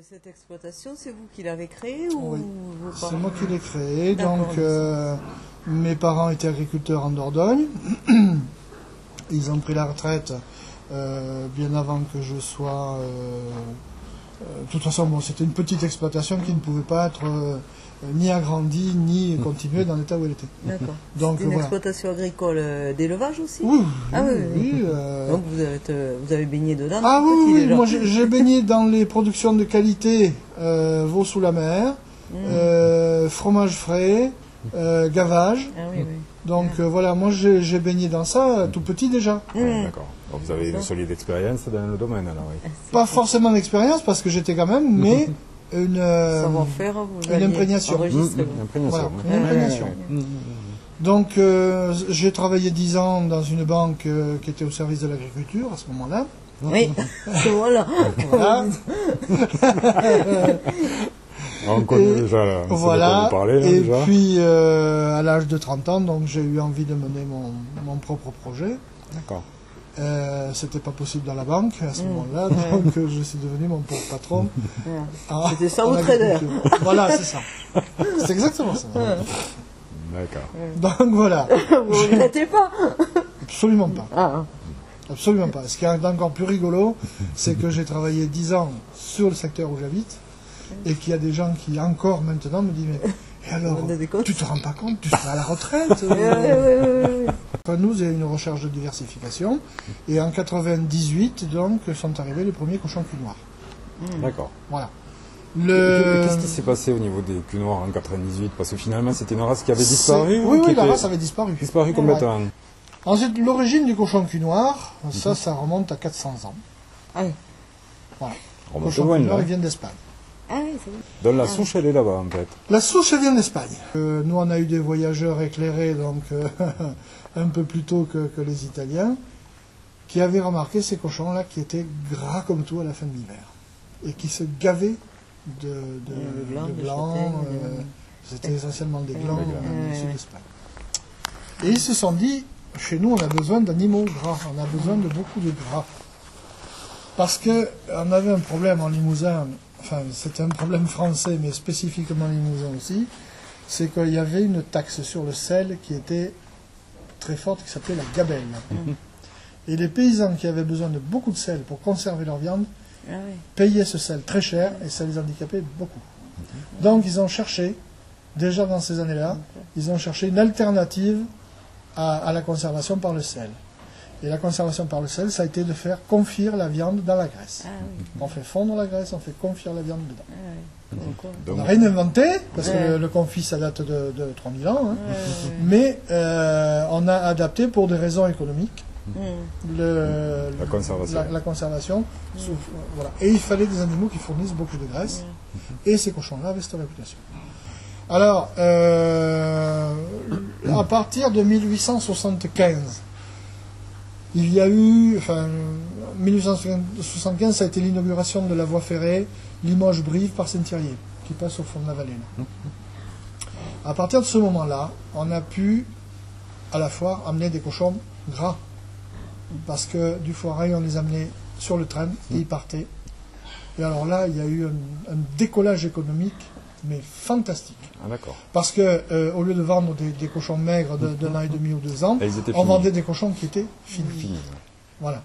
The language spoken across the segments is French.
cette exploitation, c'est vous qui l'avez créée ou Oui, vos c'est parents? moi qui l'ai créée. D'accord, Donc, mes parents étaient agriculteurs en Dordogne. Ils ont pris la retraite bien avant que je sois. De toute façon, bon, c'était une petite exploitation qui ne pouvait pas être ni agrandie ni continuer dans l'état où elle était. D'accord. Donc, C'est une voilà. exploitation agricole d'élevage aussi? Oui, Ah oui, oui, oui. oui. Donc vous avez baigné dedans Ah tout oui, petit, oui, déjà. moi j'ai baigné dans les productions de qualité veau sous la mer, fromage frais, gavage. Ah oui, oui. Donc voilà, moi j'ai baigné dans ça tout petit déjà. Ouais, d'accord. Donc, vous avez une solide expérience dans le domaine alors, oui. Pas forcément d'expérience parce que j'étais quand même, mais une Savoir-faire, vous aviez imprégnation. enregistré. Imprégnation. Voilà, une imprégnation. Donc j'ai travaillé 10 ans dans une banque qui était au service de l'agriculture à ce moment-là. Oui, voilà. Voilà. On connaît déjà, là. On sait de quoi Voilà. vous parlez, là, Et déjà. puis à l'âge de 30 ans, donc j'ai eu envie de mener mon propre projet. D'accord. C'était pas possible dans la banque à ce moment-là, donc je suis devenu mon propre patron. C'était ça en au trader. agriculture. Voilà, c'est ça. C'est exactement ça. D'accord. Donc voilà, Vous ne regrettez pas? absolument pas. Ah, Absolument pas. Ce qui est encore plus rigolo, c'est que j'ai travaillé 10 ans sur le secteur où j'habite et qu'il y a des gens qui encore maintenant me disent mais et alors, On a des comptes. tu te rends pas compte, tu seras à la retraite. oui. Enfin, nous, il y a une recherche de diversification et en 98, donc, sont arrivés les premiers cochons cul noirs. D'accord. Voilà. Qu'est-ce qui s'est passé au niveau des culs noirs en 98? Parce que finalement, c'était une race qui avait disparu ou Oui, qui oui, la était race avait disparu. disparu complètement. Ouais. Ensuite, l'origine du cochon cul noir, ça remonte à 400 ans. Ah oui. Voilà. On Le remonte cochon loin, cul noir, là. il vient d'Espagne. Ah oui, c'est bon. Donc la souche, elle est là-bas, en fait. La souche, elle vient d'Espagne. Nous, on a eu des voyageurs éclairés, donc, un peu plus tôt que les Italiens, qui avaient remarqué ces cochons-là qui étaient gras comme tout à la fin de l'hiver. Et qui se gavaient de blanc, glands. de châtaigne, C'était essentiellement des glands glands. du sud d'Espagne. Et ils se sont dit, chez nous, on a besoin d'animaux gras, on a besoin de beaucoup de gras. Parce qu'on avait un problème en Limousin, enfin c'était un problème français, mais spécifiquement Limousin aussi, c'est qu'il y avait une taxe sur le sel qui était très forte, qui s'appelait la gabelle. Et les paysans qui avaient besoin de beaucoup de sel pour conserver leur viande, Ah oui. payaient ce sel très cher et ça les handicapait beaucoup. Donc ils ont cherché, déjà dans ces années-là, ils ont cherché une alternative à la conservation par le sel. Et la conservation par le sel, ça a été de faire confire la viande dans la graisse. Ah oui. On fait fondre la graisse, on fait confire la viande dedans. Ah oui. D'accord. On Donc, n'a rien inventé, parce que Ouais. le confit, ça date de 3000 ans, hein. Ouais. Mais on a adapté pour des raisons économiques la conservation. la conservation. Voilà. Et il fallait des animaux qui fournissent beaucoup de graisse. Et ces cochons-là avaient cette réputation. Alors, à partir de 1875, il y a eu, enfin, 1875, ça a été l'inauguration de la voie ferrée Limoges-Brive par Saint-Thierry, qui passe au fond de la vallée. Là. À partir de ce moment-là, on a pu, à la fois, amener des cochons gras. Parce que du foirail, on les amenait sur le train et ils partaient. Et alors là, il y a eu un décollage économique, mais fantastique. Ah, d'accord. Parce que au lieu de vendre des cochons maigres d'un an et demi ou 2 ans, Et ils étaient on finis. vendait des cochons qui étaient finis. Fini. Voilà.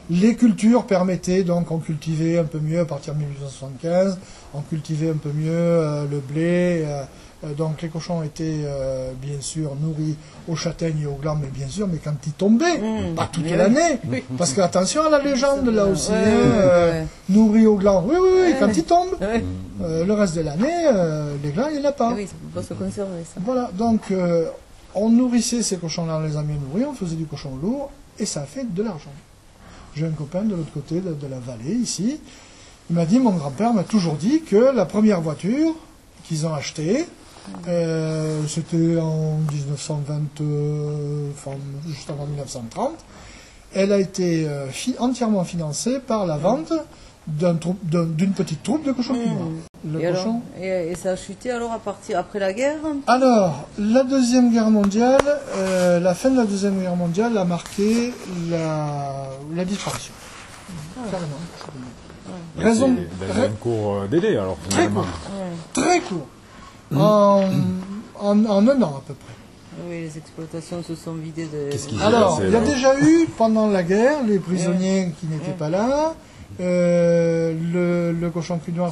Les cultures permettaient, donc on cultivait un peu mieux à partir de 1875, on cultivait un peu mieux le blé, donc les cochons étaient bien sûr nourris aux châtaignes et aux glands, mais bien sûr, mais quand ils tombaient, pas toute l'année, parce que attention à la légende là aussi, nourris aux glands, oui, quand ils tombent, le reste de l'année, les glands, il n'y en a pas. Ah oui, ça ne peut pas se conserver, ça. Voilà, donc on nourrissait ces cochons-là, on les a mieux nourris, on faisait du cochon lourd, et ça a fait de l'argent. J'ai un copain de l'autre côté de la vallée, ici, il m'a dit, mon grand-père m'a toujours dit que la première voiture qu'ils ont achetée, c'était en 1920, enfin, juste avant 1930, elle a été entièrement financée par la vente d'une petite troupe de cochons cul noirs. Le Et, cochon. et ça a chuté alors à partir après la guerre? Alors, la Deuxième Guerre mondiale, la fin de la Deuxième Guerre mondiale a marqué la disparition. Carrément. Raison, C'est un cours délai, alors, très finalement. court, très court, en un an à peu près. Oui, les exploitations se sont vidées de... Qu'est-ce qui- Alors, c'est il y a là. déjà eu, pendant la guerre, les prisonniers qui n'étaient pas là. Le cochon cul noir,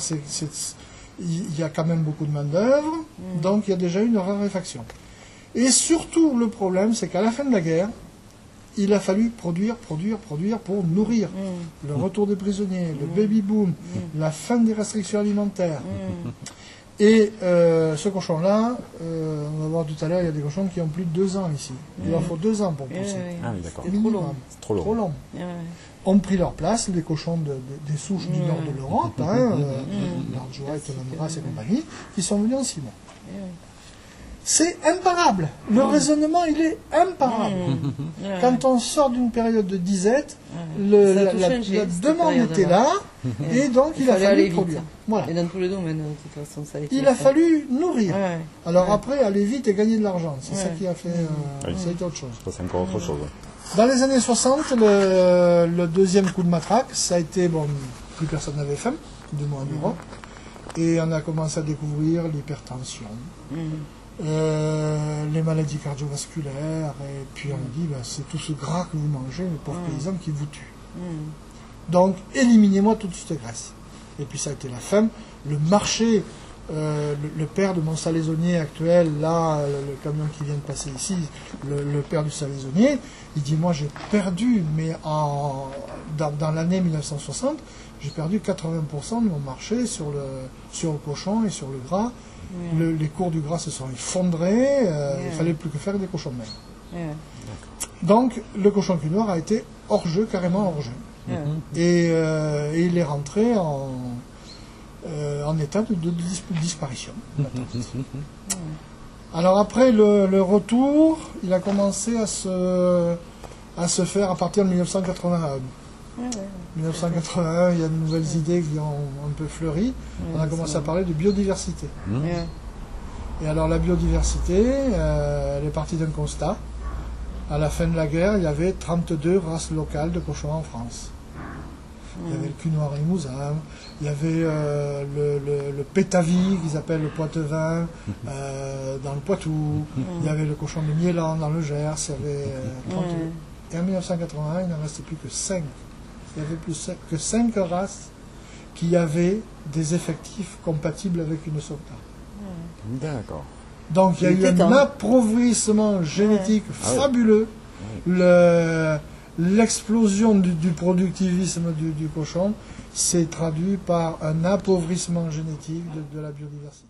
il y a quand même beaucoup de main-d'œuvre, donc il y a déjà eu une raréfaction. Et surtout, le problème, c'est qu'à la fin de la guerre, il a fallu produire pour nourrir le retour des prisonniers, le baby-boom, la fin des restrictions alimentaires. Et ce cochon-là, on va voir tout à l'heure, il y a des cochons qui ont plus de 2 ans ici. Il leur faut 2 ans pour pousser. Ah oui, d'accord. C'était trop long. C'est trop long. Trop long. Ouais. Ont pris leur place les cochons des souches du nord de l'Europe, l'Arjois, Tonamras et compagnie, qui sont venus en 6 mois. C'est imparable. Le raisonnement, il est imparable. Quand on sort d'une période de disette, Ça a tout la changé, cette demande était période-là. là, et donc il a fallait aller fallu vite. produire. Voilà. Et dans tous les domaines, de toute façon, ça a été Il a ça. fallu nourrir. Ouais. Alors après, aller vite et gagner de l'argent. C'est ça Ouais. qui a fait... Oui. Ça a été autre chose. Ça, c'est encore autre chose. Dans les années 60, le deuxième coup de matraque, ça a été, bon, plus personne n'avait faim, du moins en Europe, et on a commencé à découvrir l'hypertension, les maladies cardiovasculaires, et puis on dit, ben, c'est tout ce gras que vous mangez, les pauvres paysans, qui vous tuent. Donc, éliminez-moi toute cette graisse. Et puis ça a été la faim. Le marché, le père de mon salaisonnier actuel, là, le camion qui vient de passer ici, le père du salaisonnier, il dit, moi j'ai perdu, mais dans l'année 1960, j'ai perdu 80% de mon marché sur le cochon et sur le gras. Les cours du gras se sont effondrés, il fallait plus que faire des cochons maigres. Donc le cochon cul noir a été hors jeu, carrément hors jeu. Et il est rentré en état de disparition. Alors après le retour, il a commencé à se faire à partir de 1981. 1981, il y a de nouvelles idées qui ont un peu fleuri. On a commencé à parler de biodiversité. Et alors la biodiversité, elle est partie d'un constat. À la fin de la guerre, il y avait 32 races locales de cochons en France. Il y avait le cul noir limousin, il y avait le pétavie, qu'ils appellent le poitevin, dans le Poitou, il y avait le cochon de Miélan dans le Gers, il y avait 32. Et en 1981, il n'en restait plus que 5. Il n'y avait plus que 5 races qui avaient des effectifs compatibles avec une sauvegarde. D'accord. Donc il y a eu un appauvrissement génétique fabuleux. L'explosion du productivisme du cochon s'est traduit par un appauvrissement génétique de la biodiversité.